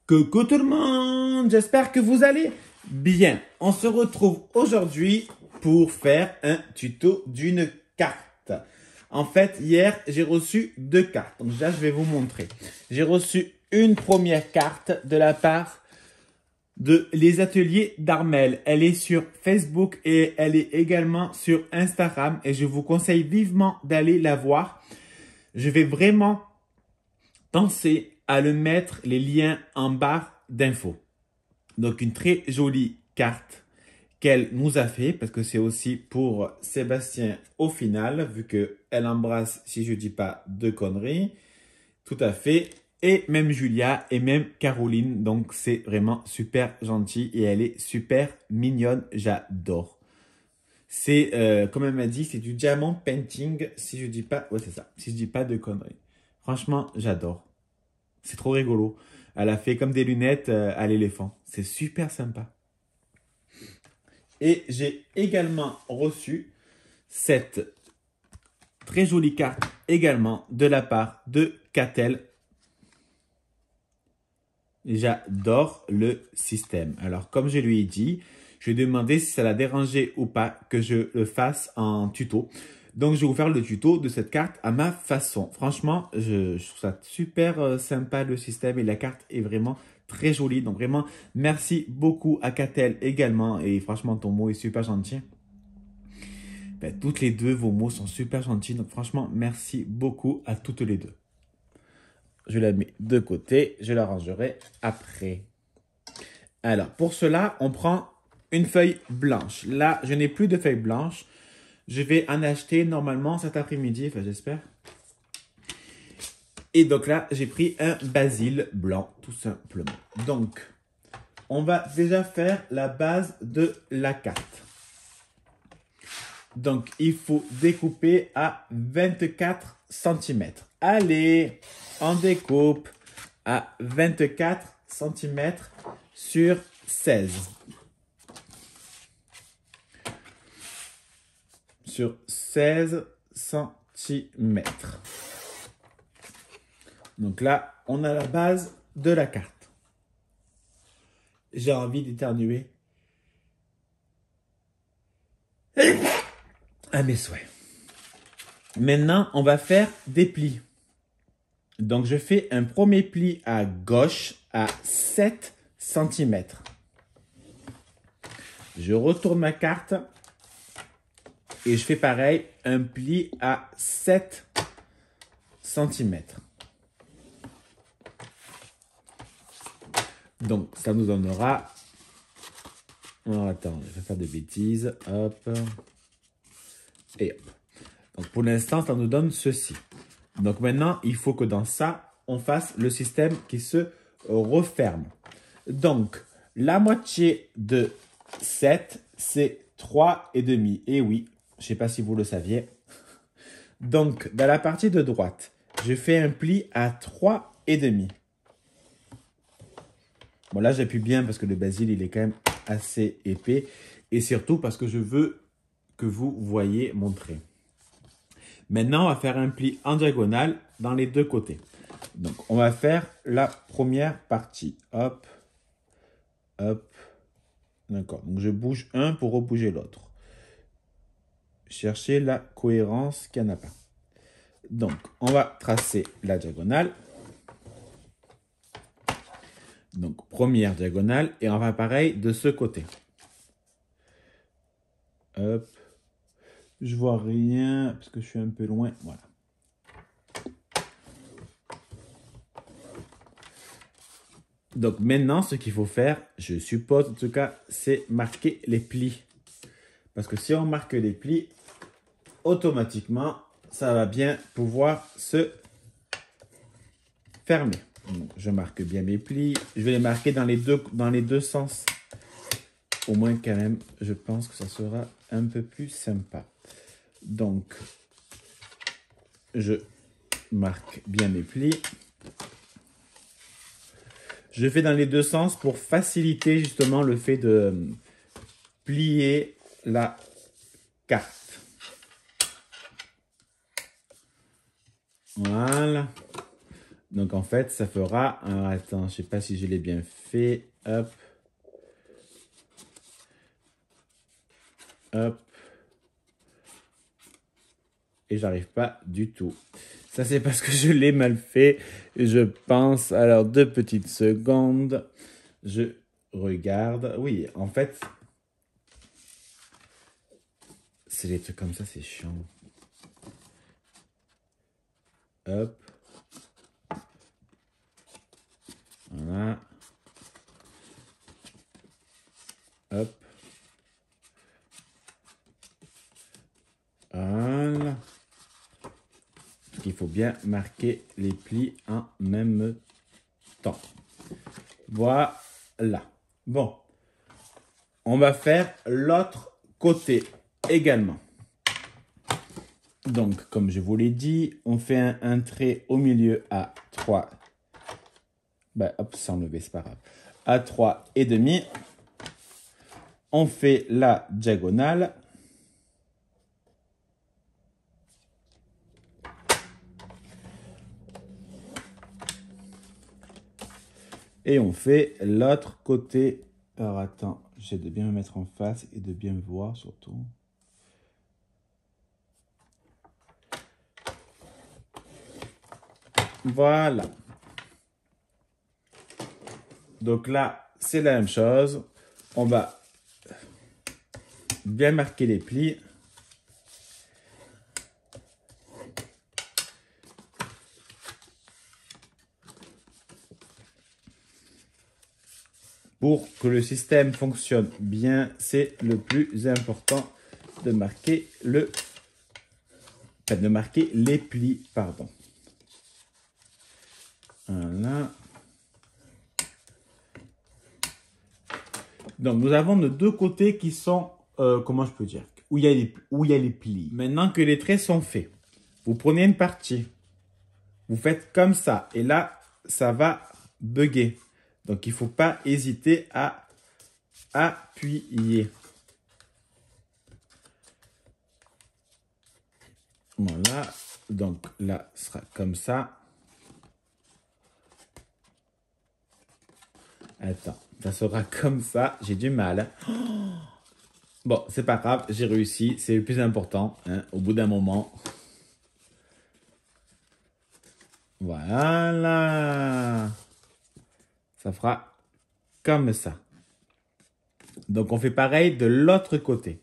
Coucou tout le monde, j'espère que vous allez bien. On se retrouve aujourd'hui pour faire un tuto d'une carte. En fait, hier, j'ai reçu deux cartes. Donc déjà, je vais vous montrer. J'ai reçu une première carte de la part de Les Ateliers d'Armel. Elle est sur Facebook et elle est également sur Instagram. Et je vous conseille vivement d'aller la voir. Je vais vraiment penser à le mettre les liens en barre d'infos. Donc une très jolie carte qu'elle nous a fait parce que c'est aussi pour Sébastien au final vu qu'elle embrasse, si je dis pas de conneries, tout à fait, et même Julia et même Caroline. Donc c'est vraiment super gentil et elle est super mignonne, j'adore. C'est, comme elle m'a dit, c'est du diamant painting, si je dis pas, ouais c'est ça, si je dis pas de conneries. Franchement, j'adore. C'est trop rigolo. Elle a fait comme des lunettes à l'éléphant. C'est super sympa. Et j'ai également reçu cette très jolie carte également de la part de Catel. J'adore le système. Alors, comme je lui ai dit, je lui ai demandé si ça l'a dérangé ou pas que je le fasse en tuto. Donc, je vais vous faire le tuto de cette carte à ma façon. Franchement, je trouve ça super sympa le système et la carte est vraiment très jolie. Donc, vraiment, merci beaucoup à Catel également. Et franchement, ton mot est super gentil. Ben, toutes les deux, vos mots sont super gentils. Donc, franchement, merci beaucoup à toutes les deux. Je la mets de côté. Je la rangerai après. Alors, pour cela, on prend une feuille blanche. Là, je n'ai plus de feuille blanche. Je vais en acheter normalement cet après-midi, enfin j'espère. Et donc là, j'ai pris un basil blanc, tout simplement. Donc, on va déjà faire la base de la carte. Donc, il faut découper à 24 cm. Allez, on découpe à 24 cm sur 16. Sur 16 cm. Donc là, on a la base de la carte. J'ai envie d'éternuer. À mes souhaits. Maintenant, on va faire des plis. Donc, je fais un premier pli à gauche à 7 cm. Je retourne ma carte. Et je fais pareil, un pli à 7 cm. Donc, ça nous donnera... Oh, attends, je vais faire des bêtises. Hop. Et hop. Donc, pour l'instant, ça nous donne ceci. Donc, maintenant, il faut que dans ça, on fasse le système qui se referme. Donc, la moitié de 7, c'est 3,5. Et oui, je ne sais pas si vous le saviez. Donc, dans la partie de droite, je fais un pli à 3,5. Bon, là, j'appuie bien parce que le basil, il est quand même assez épais. Et surtout parce que je veux que vous voyez mon trait. Maintenant, on va faire un pli en diagonale dans les deux côtés. Donc, on va faire la première partie. Hop, hop. D'accord. Donc, je bouge un pour rebouger l'autre. Chercher la cohérence qu'il n'y en a pas. Donc, on va tracer la diagonale. Donc, première diagonale. Et on va pareil de ce côté. Hop. Je vois rien parce que je suis un peu loin. Voilà. Donc, maintenant, ce qu'il faut faire, je suppose en tout cas, c'est marquer les plis. Parce que si on marque les plis, automatiquement, ça va bien pouvoir se fermer. Donc, je marque bien mes plis. Je vais les marquer dans les deux sens. Au moins, quand même, je pense que ça sera un peu plus sympa. Donc, je marque bien mes plis. Je fais dans les deux sens pour faciliter justement le fait de plier la carte. Voilà. Donc en fait, ça fera... Alors, attends, je sais pas si je l'ai bien fait. Hop. Hop. Et j'arrive pas du tout. Ça, c'est parce que je l'ai mal fait. Je pense... Alors, 2 petites secondes. Je regarde. Oui, en fait... C'est des trucs comme ça, c'est chiant. Hop. Voilà. Hop. Voilà. Il faut bien marquer les plis en même temps. Voilà. Bon. On va faire l'autre côté également. Donc, comme je vous l'ai dit, on fait un trait au milieu à 3. Ben, hop, sans lever, c'est pas grave. À 3,5. On fait la diagonale. Et on fait l'autre côté. Alors, attends, j'essaie de bien me mettre en face et de bien me voir surtout. Voilà. Donc là, c'est la même chose. On va bien marquer les plis. Pour que le système fonctionne bien, c'est le plus important de marquer les plis, pardon. Voilà. Donc, nous avons nos 2 côtés qui sont, comment je peux dire, où il y a les plis. Maintenant que les traits sont faits, vous prenez une partie, vous faites comme ça, et là, ça va bugger. Donc, il ne faut pas hésiter à appuyer. Voilà, donc là, ce sera comme ça. Attends, ça sera comme ça, j'ai du mal. Bon, c'est pas grave, j'ai réussi, c'est le plus important, hein, au bout d'un moment. Voilà. Ça fera comme ça. Donc, on fait pareil de l'autre côté.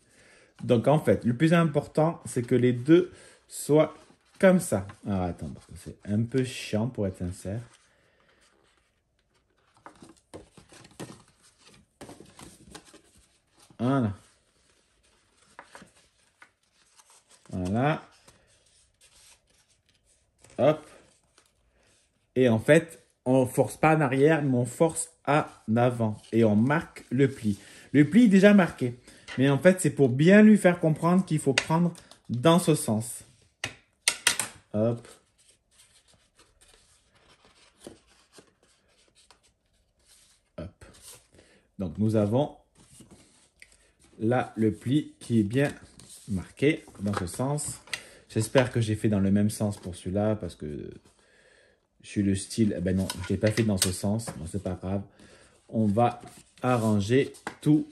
Donc, en fait, le plus important, c'est que les deux soient comme ça. Alors, attends, parce que c'est un peu chiant pour être sincère. Voilà. Voilà. Hop. Et en fait, on force pas en arrière, mais on force en avant. Et on marque le pli. Le pli est déjà marqué. Mais en fait, c'est pour bien lui faire comprendre qu'il faut prendre dans ce sens. Hop. Hop. Donc, nous avons là le pli qui est bien marqué dans ce sens. J'espère que j'ai fait dans le même sens pour celui-là parce que je suis le style. Ben non, je ne l'ai pas fait dans ce sens. Bon, c'est pas grave. On va arranger tout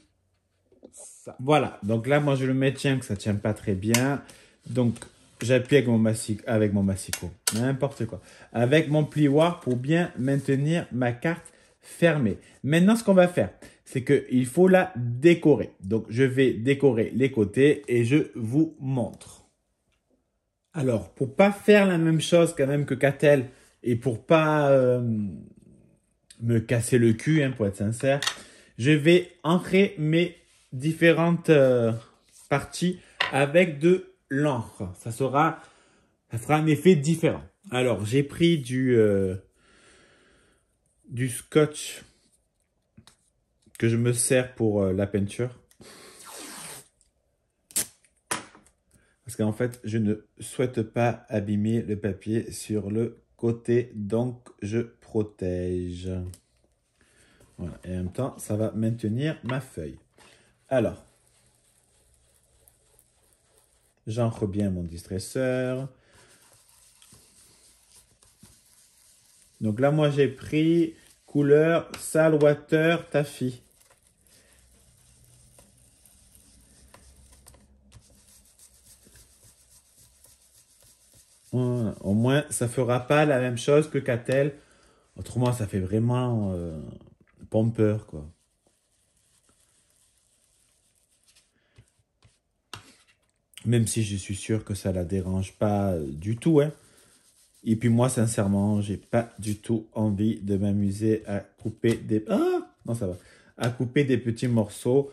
ça. Voilà. Donc là, moi, je le maintiens que ça ne tient pas très bien. Donc, j'appuie avec mon massicot. N'importe quoi. Avec mon plioir pour bien maintenir ma carte fermée. Maintenant, ce qu'on va faire, c'est qu'il faut la décorer. Donc, je vais décorer les côtés et je vous montre. Alors, pour pas faire la même chose quand même que Catel et pour pas me casser le cul, hein, pour être sincère, je vais ancrer mes différentes parties avec de l'encre. Ça fera un effet différent. Alors, j'ai pris du scotch que je me sers pour la peinture. Parce qu'en fait, je ne souhaite pas abîmer le papier sur le côté, donc je protège. Voilà, et en même temps, ça va maintenir ma feuille. Alors, j'ancre bien mon distresseur. Donc là, moi, j'ai pris couleur Saltwater Taffy. Voilà. Au moins, ça fera pas la même chose que Catel. Autrement, ça fait vraiment pompeur, quoi. Même si je suis sûr que ça la dérange pas du tout, hein. Et puis moi, sincèrement, j'ai pas du tout envie de m'amuser à couper des... Ah! Non, ça va. À couper des petits morceaux.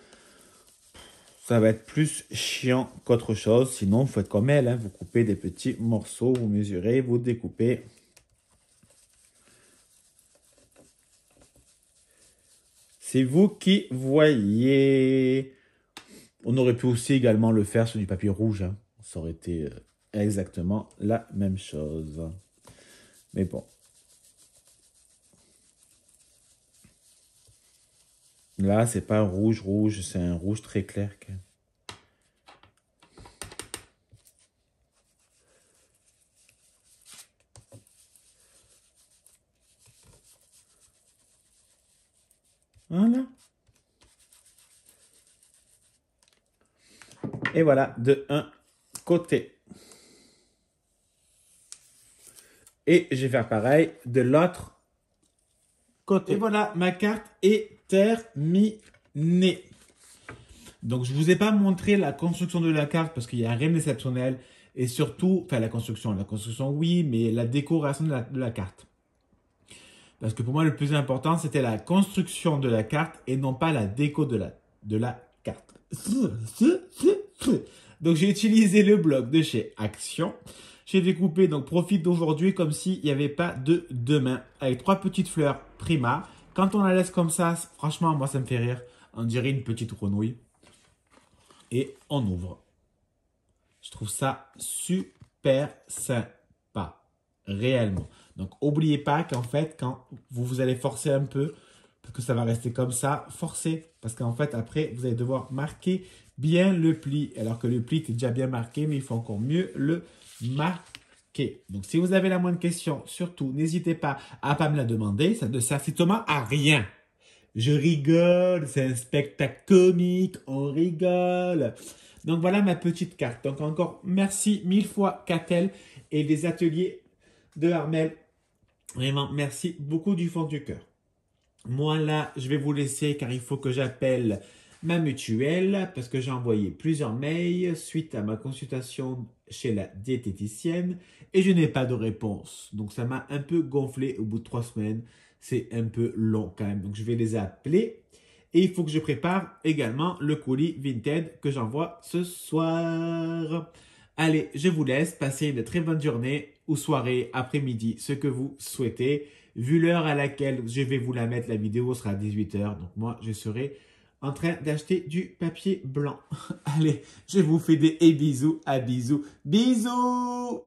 Ça va être plus chiant qu'autre chose. Sinon, vous faites comme elle, hein. Vous coupez des petits morceaux, vous mesurez, vous découpez. C'est vous qui voyez. On aurait pu aussi également le faire sur du papier rouge, hein. Ça aurait été exactement la même chose. Mais bon. Là, c'est pas un rouge rouge, c'est un rouge très clair. Voilà. Et voilà, de un côté. Et je vais faire pareil de l'autre côté. Et voilà, ma carte est terminée. Donc, je ne vous ai pas montré la construction de la carte parce qu'il n'y a rien d'exceptionnel. Et surtout, enfin la construction oui, mais la décoration de la carte. Parce que pour moi, le plus important, c'était la construction de la carte et non pas la déco de la carte. Donc, j'ai utilisé le bloc de chez Action. J'ai découpé, donc profite d'aujourd'hui comme s'il n'y avait pas de demain. Avec 3 petites fleurs Prima. Quand on la laisse comme ça, franchement, moi, ça me fait rire. On dirait une petite grenouille. Et on ouvre. Je trouve ça super sympa. Réellement. Donc, n'oubliez pas qu'en fait, quand vous allez forcer un peu, parce que ça va rester comme ça, forcez. Parce qu'en fait, après, vous allez devoir marquer bien le pli. Alors que le pli est déjà bien marqué, mais il faut encore mieux le marquer. Donc, si vous avez la moindre question, surtout, n'hésitez pas à pas me la demander. Ça ne sert strictement à rien. Je rigole, c'est un spectacle comique, on rigole. Donc, voilà ma petite carte. Donc, encore merci 1000 fois Catel et les ateliers de Armel. Vraiment, merci beaucoup du fond du cœur. Moi, là, je vais vous laisser car il faut que j'appelle ma mutuelle parce que j'ai envoyé plusieurs mails suite à ma consultation chez la diététicienne et je n'ai pas de réponse. Donc, ça m'a un peu gonflé au bout de 3 semaines. C'est un peu long quand même. Donc, je vais les appeler et il faut que je prépare également le colis Vinted que j'envoie ce soir. Allez, je vous laisse. Passer une très bonne journée ou soirée, après-midi, ce que vous souhaitez. Vu l'heure à laquelle je vais vous la mettre, la vidéo sera à 18 h. Donc moi, je serai en train d'acheter du papier blanc. Allez, je vous fais des bisous à bisous. Bisous!